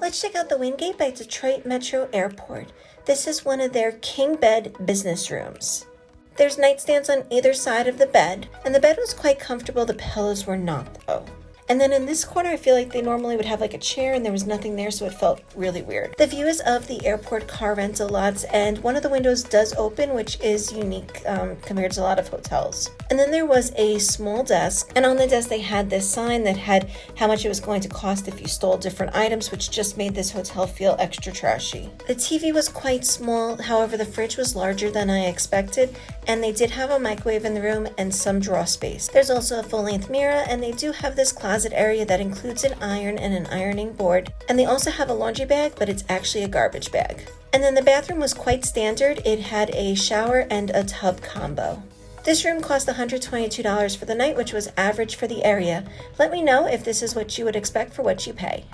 Let's check out the Wingate by Detroit Metro Airport. This is one of their king bed business rooms. There's nightstands on either side of the bed, and the bed was quite comfortable. The pillows were not, though. And then in this corner, I feel like they normally would have like a chair and there was nothing there, so it felt really weird. The view is of the airport car rental lots, and one of the windows does open, which is unique compared to a lot of hotels. And then there was a small desk, and on the desk they had this sign that had how much it was going to cost if you stole different items, which just made this hotel feel extra trashy. The TV was quite small, however the fridge was larger than I expected, and they did have a microwave in the room and some drawer space. There's also a full-length mirror, and they do have this closet area that includes an iron and an ironing board, and they also have a laundry bag, but it's actually a garbage bag. And then the bathroom was quite standard. It had a shower and a tub combo. This room cost $122 for the night, which was average for the area. Let me know if this is what you would expect for what you pay.